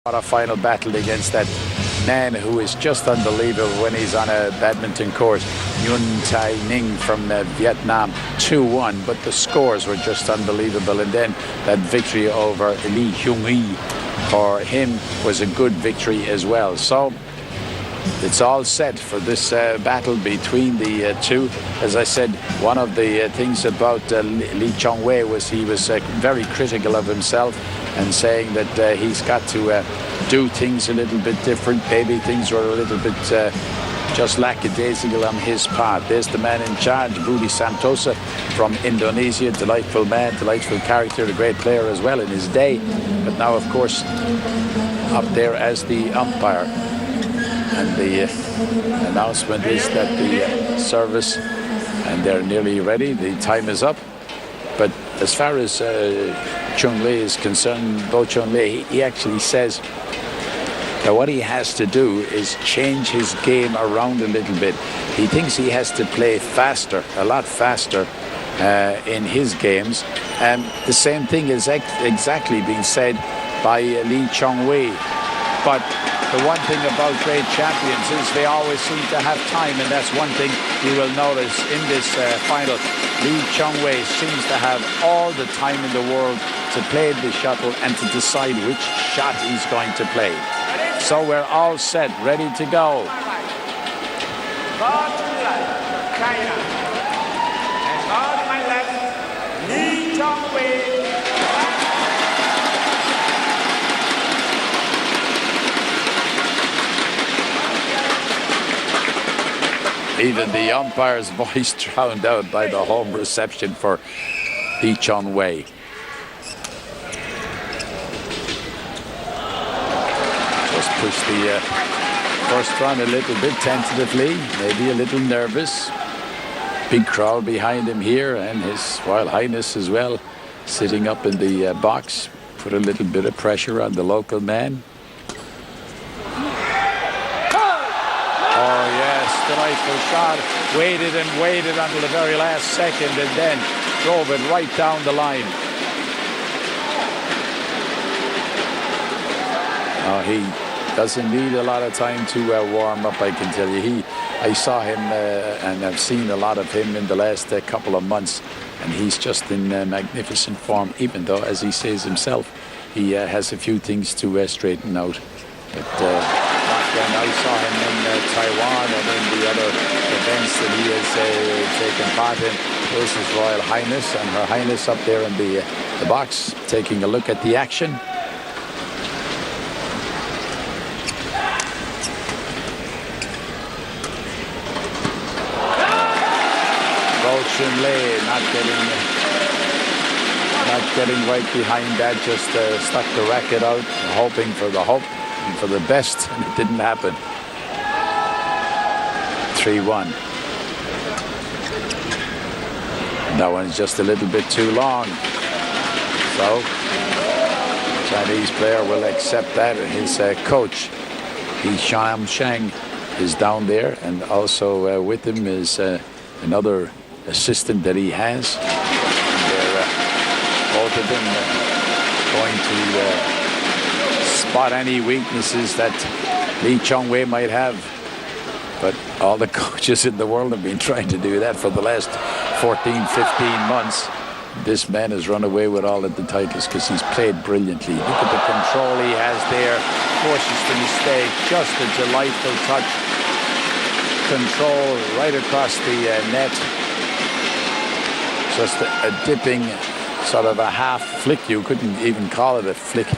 What a final battle against that man who is just unbelievable when he's on a badminton court. Yun Tai Ning from Vietnam, 2-1, but the scores were just unbelievable. And then that victory over Lee Hyung-hee for him was a good victory as well. So it's all set for this battle between the two. As I said, one of the things about Lee Chong Wei was he was very critical of himself and saying that he's got to do things a little bit different. Maybe things were a little bit just lackadaisical on his part. There's the man in charge, Budi Santosa from Indonesia. Delightful man, delightful character, a great player as well in his day. But now, of course, up there as the umpire. And the announcement is that the service, and they're nearly ready. The time is up. But as far as Chong Wei is concerned, Bao Chunlai, he actually says that what he has to do is change his game around a little bit. He thinks he has to play faster, a lot faster in his games. And the same thing is exactly being said by Lee Chong Wei. But the one thing about great champions is they always seem to have time, and that's one thing you will notice in this final. Lee Chong Wei seems to have all the time in the world to play the shuttle and to decide which shot he's going to play. So we're all set, ready to go. Bao Chunlai, China. And on my left, Lee Chong Wei. Even the umpire's voice drowned out by the home reception for Lee Chong Wei. Just pushed the first run a little bit tentatively, maybe a little nervous. Big crowd behind him here, and His Royal Highness as well, sitting up in the box. Put a little bit of pressure on the local man. Delightful shot, waited and waited until the very last second and then drove it right down the line. He doesn't need a lot of time to warm up, I can tell you. I saw him and I've seen a lot of him in the last couple of months, and he's just in magnificent form, even though, as he says himself, he has a few things to straighten out. But when I saw him in Taiwan and in the other events that he has taken part in, there's His Royal Highness and Her Highness up there in the box, taking a look at the action. Bao Chunlai not getting right behind that, just stuck the racket out, hoping for the hope and for the best, and it didn't happen. 3-1. That one's just a little bit too long. So, Chinese player will accept that. His coach, He Shang, is down there, and also with him is another assistant that he has. And they're both of them going to spot any weaknesses that Lee Chong Wei might have. But all the coaches in the world have been trying to do that for the last 14, 15 months. This man has run away with all of the titles because he's played brilliantly. Look at the control he has there, forces the mistake, just a delightful touch. Control right across the net. Just a dipping, sort of a half flick. You couldn't even call it a flick,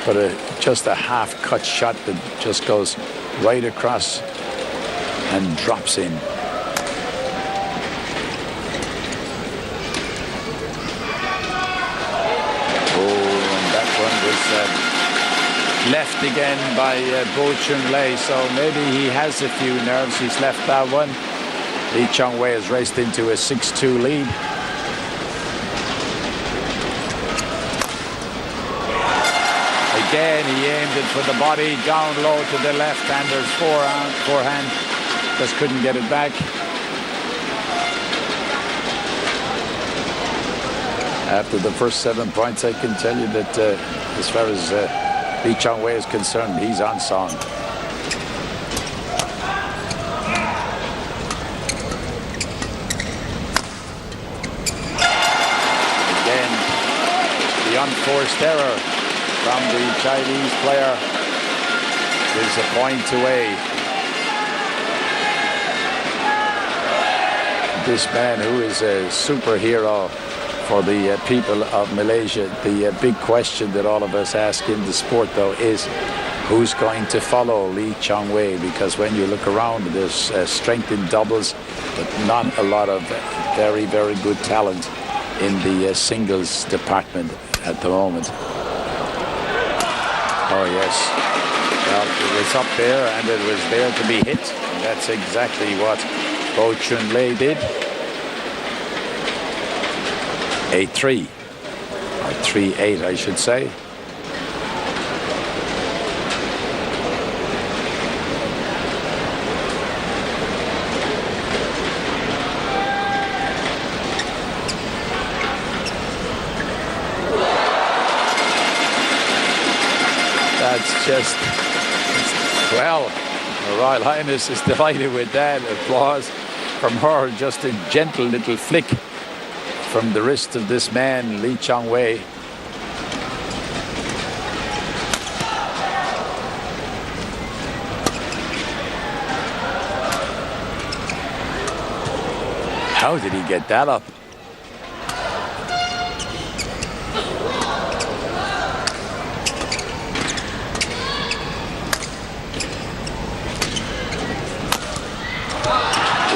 but just a half-cut shot that just goes right across and drops in. Oh, and that one was left again by Bao Chunlai, so maybe he has a few nerves. He's left that one. Lee Chong Wei has raced into a 6-2 lead. Again, he aimed it for the body, down low to the left-hander's forehand. Just couldn't get it back. After the first 7 points, I can tell you that as far as Lee Chong Wei is concerned, he's on song. Again, the unforced error from the Chinese player is a point away. This man who is a superhero for the people of Malaysia. The big question that all of us ask in the sport, though, is who's going to follow Lee Chong Wei? Because when you look around, there's strength in doubles, but not a lot of very, very good talent in the singles department at the moment. Oh, yes. Well, it was up there, and it was there to be hit. And that's exactly what Bao Chunlai did. 8-3, or 3-8, I should say. That's just, well, Her Royal Highness is delighted with that. Applause from her. Just a gentle little flick from the wrist of this man, Lee Chong Wei. How did he get that up?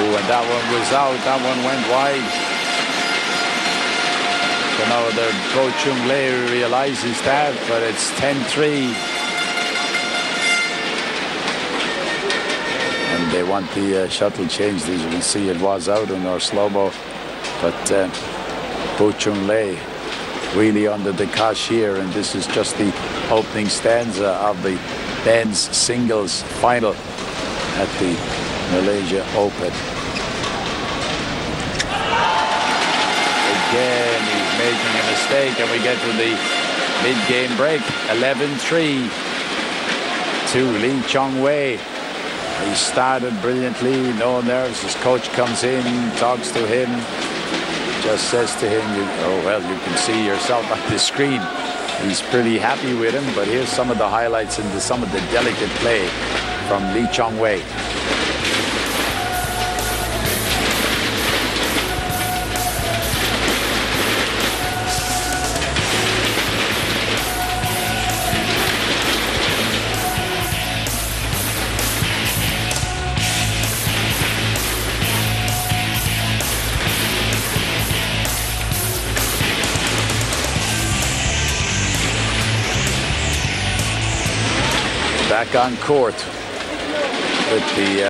Oh, and that one was out. That one went wide. So now the Bao Chunlai realizes that, but it's 10-3. And they want the shuttle changed. As you can see, it was out on our slow-mo. But Bao Chunlai really under the cash here. And this is just the opening stanza of the men's singles final at the Malaysia Open. Again, he's making a mistake, and we get to the mid-game break. 11-3 to Lee Chong Wei. He started brilliantly, no nerves. His coach comes in, talks to him, just says to him, oh, well, you can see yourself on the screen. He's pretty happy with him, but here's some of the highlights and some of the delicate play from Lee Chong Wei. Back on court with the